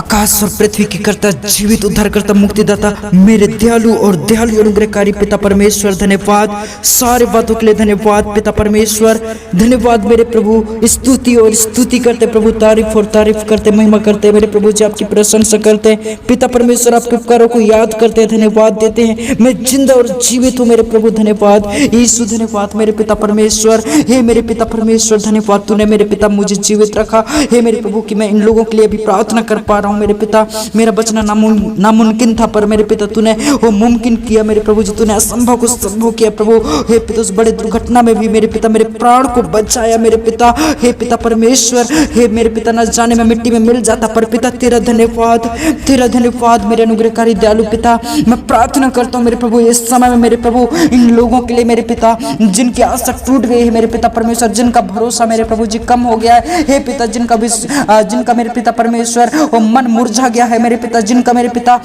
आकाश और पृथ्वी की करता, जीवित उद्धार करता, मुक्तिदाता, मेरे दयालु और दयालु अनुग्रहकारी पिता परमेश्वर, धन्यवाद। सारे बातों के लिए धन्यवाद पिता परमेश्वर, धन्यवाद मेरे प्रभु। स्तुति और स्तुति करते प्रभु, तारीफ और तारीफ करते, महिमा करते मेरे प्रभु जी, आपकी प्रशंसा करते हैं पिता परमेश्वर, आपके उपकारों को याद करते हैं, धन्यवाद देते हैं। मैं जिंदा और जीवित हूँ मेरे प्रभु, धन्यवाद यीशु, धन्यवाद मेरे पिता परमेश्वर। हे मेरे पिता परमेश्वर, धन्यवाद तूने मेरे पिता मुझे जीवित रखा। हे मेरे प्रभु कि मैं इन लोगों के लिए भी प्रार्थना कर पा रहा हूँ मेरे पिता। मेरा बचना नामुमकिन था, पर मेरे पिता तूने वो मुमकिन किया मेरे प्रभु जी, तूने असंभव को संभव किया प्रभु। हे पिता उस बड़े दुर्घटना में भी मेरे पिता मेरे प्राण को बचाया मेरे पिता। हे पिता परमेश्वर, हे मेरे पिता न जाने में मिट्टी में मिल जाता, पर पिता तेरा धन्यवाद, तेरा धन्यवाद मेरे अनुग्रहकारी दयालु पिता। मैं प्रार्थना करता हूँ मेरे प्रभु इस समय में मेरे प्रभु इन लोगों के लिए मेरे पिता, जिनकी आशा टूट गई है मेरे पिता परमेश्वर, जिनका भरोसा मेरे प्रभु जी कम हो गया है। हे पिता जिनका मेरे पिता परमेश्वर वो मन मुरझा गया है मेरे पिता, जिनका मेरे पिता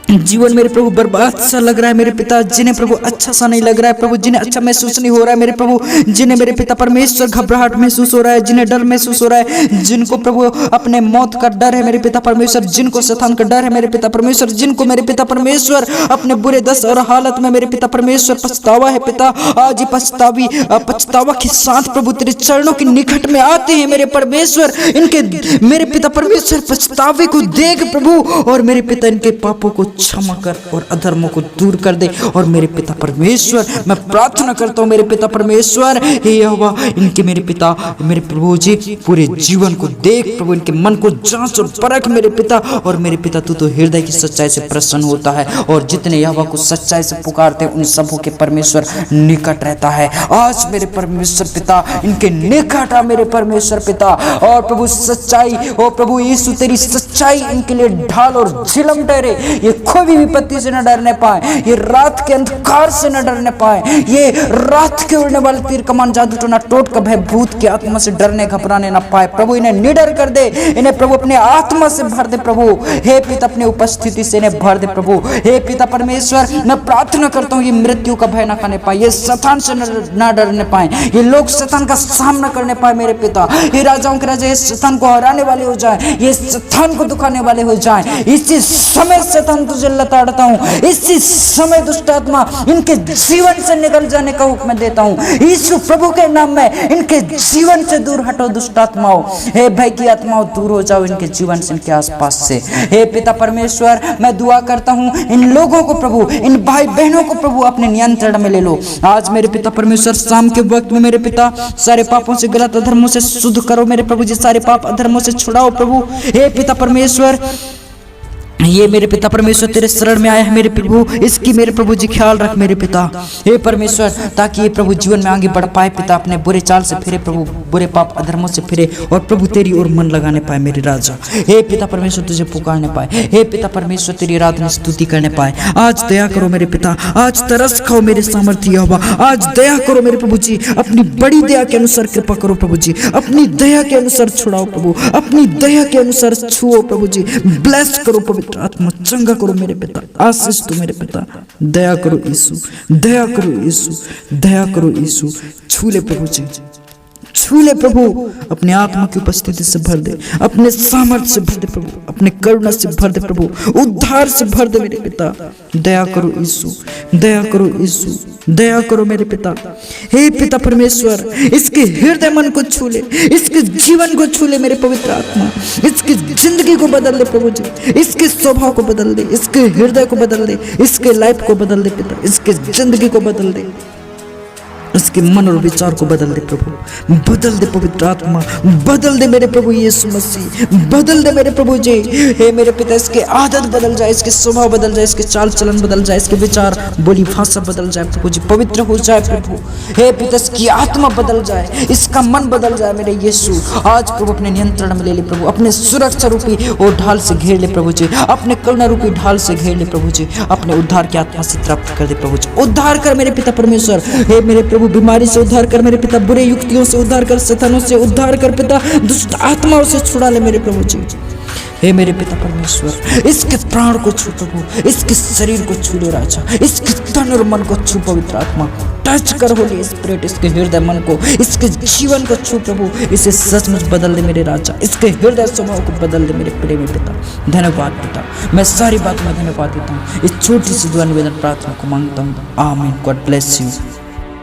जीवन मेरे प्रभु बर्बाद सा लग रहा है मेरे पिता, जिन्हें प्रभु अच्छा सा नहीं लग रहा है प्रभु, जिन्हें अच्छा महसूस नहीं हो रहा है मेरे प्रभु, जिन्हें मेरे पिता परमेश्वर घबराहट महसूस हो रहा है, जिन्हें डर महसूस हो रहा है, जिनको प्रभु अपने मौत का डर है मेरे पिता परमेश्वर, जिनको शैतान का डर है मेरे पिता परमेश्वर, जिनको मेरे पिता परमेश्वर अपने बुरे दस और हालत में मेरे पिता परमेश्वर पछतावा है पिता। आज ही पछतावा के साथ प्रभु तेरे चरणों के निकट में आते हैं मेरे परमेश्वर। इनके मेरे पिता परमेश्वर पछतावे को देख प्रभु, और मेरे पिता इनके पापों को क्षमा कर और अधर्मों को दूर कर दे। और मेरे पिता परमेश्वर मैं प्रार्थना करता हूँ मेरे पिता परमेश्वर, हे यहोवा इनके मेरे पिता मेरे प्रभु जी पूरे जीवन को देख प्रभु, इनके मन को जांच और परख मेरे पिता। और मेरे पिता तू तो हृदय की सच्चाई से प्रसन्न होता है, और जितने यहोवा को सच्चाई से पुकारते हैं उन सबों के परमेश्वर निकट रहता है। आज मेरे परमेश्वर पिता इनके निकट आ मेरे परमेश्वर पिता, और प्रभु सच्चाई ओ प्रभु यीशु तेरी सच्चाई इनके लिए ढाल और झिलम ठहरे। ये कोई भी विपत्ति से न डरने पाए, ये रात के अंधकार से न डरने पाए, ये रात के उड़ने वाले तीर कमान जादू टोना टोट का भय भूत की आत्मा से डरने घबराने न पाए प्रभु। इन्हें निडर कर दे, इन्हें प्रभु अपने आत्मा से भर दे प्रभु। हे पिता अपने उपस्थिति से इन्हें भर दे प्रभु। हे पिता परमेश्वर मैं प्रार्थना करता हूँ ये मृत्यु का भय न खाने पाए, ये शैतान से न डरने पाए, ये लोग शैतान का सामना करने पाए मेरे पिता। हे राजाओं के राजा ये शैतान को हराने वाले हो जाए, ये शैतान को दुखाने वाले हो जाए। इसी समय शैतान तुझे लताड़ता हूँ, इसी समय दुष्ट आत्मा इनके जीवन से निकल जाने का हुक्म देता हूँ यीशु प्रभु के नाम में। इनके जीवन से दूर हटो दुष्ट आत्माओं, हे भय की आत्माओं दूर हो जाओ इनके जीवन से, इनके आसपास से। हे पिता परमेश्वर मैं दुआ करता हूँ इन लोगों को प्रभु, इन भाई बहनों को प्रभु अपने नियंत्रण में ले लो। आज मेरे पिता परमेश्वर शाम के वक्त में मेरे पिता सारे पापों से गलत अधर्मों से शुद्ध करो मेरे प्रभु जी, सारे पाप अधर्मों से छुड़ाओ प्रभु। हे पिता परमेश्वर ये मेरे पिता परमेश्वर तेरे शरण में आया है मेरे प्रभु, इसकी मेरे प्रभु जी ख्याल रख मेरे पिता। हे परमेश्वर ताकि ये प्रभु जीवन में आगे बढ़ पाए पिता, अपने बुरे चाल से फिरे प्रभु, बुरे पाप अधर्मों से फिरे, और प्रभु तेरी ओर मन लगाने पाए मेरे राजा। हे पिता परमेश्वर तुझे पुकारने पाए, हे पिता परमेश्वर तेरी आराधना स्तुति करने पाए। आज दया करो मेरे पिता, आज तरस खाओ मेरे सामर्थ्य यहोवा, आज दया करो मेरे प्रभु जी, अपनी बड़ी दया के अनुसार कृपा करो प्रभु जी, अपनी दया के अनुसार छुड़ाओ प्रभु, अपनी दया के अनुसार छुओ प्रभु जी, ब्लेस करो पवित्र आत्मा, चंगा करो मेरे पिता, आशीष दो मेरे पिता। दया करो यीशु, दया करो यीशु, दया करो यीशु। छू ले प्रभु जी, छू ले प्रभु, अपने आत्मा की उपस्थिति से भर दे, अपने सामर्थ्य से भर दे प्रभु, अपने करुणा से भर दे प्रभु, उद्धार से भर दे मेरे पिता। दया करो यीशु, दया करो यीशु, दया करो मेरे पिता। हे पिता परमेश्वर इसके हृदय मन को छू ले, इसके जीवन को छू ले मेरे पवित्र आत्मा, इसकी जिंदगी को बदल दे प्रभु जी, इसके स्वभाव को बदल दे, इसके हृदय को बदल दे, इसके लाइफ को बदल दे पिता, इसके जिंदगी को बदल दे, इसके मन और विचार को बदल दे प्रभु, बदल दे पवित्र आत्मा, बदल दे मेरे प्रभु यीशु मसीह, बदल दे मेरे प्रभु जी। हे मेरे पिता इसके आदत बदल जाए, इसके स्वभाव बदल जाए, इसके चाल चलन बदल जाए, इसके विचार बोली भाषा बदल जाए प्रभु जी, पवित्र हो जाए प्रभु। हे पिता इसकी आत्मा बदल जाए, इसका मन बदल जाए मेरे यीशु। आज प्रभु अपने नियंत्रण में ले ले प्रभु, अपने सुरक्षा रूपी और ढाल से घेर ले प्रभु जी, अपने करुणा रूपी ढाल से घेर ले प्रभु जी, अपने उद्धार की आत्मा से प्राप्त कर दे प्रभु जी। उद्धार कर मेरे पिता परमेश्वर, हे मेरे प्रभु बीमारी से उद्धार कर मेरे पिता, बुरे युक्तियों से उद्धार कर, शैतानों से उद्धार कर पिता, दुष्ट आत्माओं से छुड़ा ले मेरे प्रभु जी। हे मेरे पिता परमेश्वर, इसके प्राण को छू प्रभु, इसके शरीर को छू ले राजा, इसके तन और मन को छू पवित्र आत्मा, टच कर होली स्पिरिट, इसके हृदय मन को, इसके जीवन को छू प्रभु, इसे सचमुच बदल दे मेरे राजा, इसके हृदय स्वभाव को बदल दे मेरे प्रेमी पिता। धन्यवाद पिता, मैं सारी बात में धन्यवाद देता हूँ। इस छोटी सी दुआ निवेदन प्रार्थना को मांगता हूँ, आमीन। God bless you.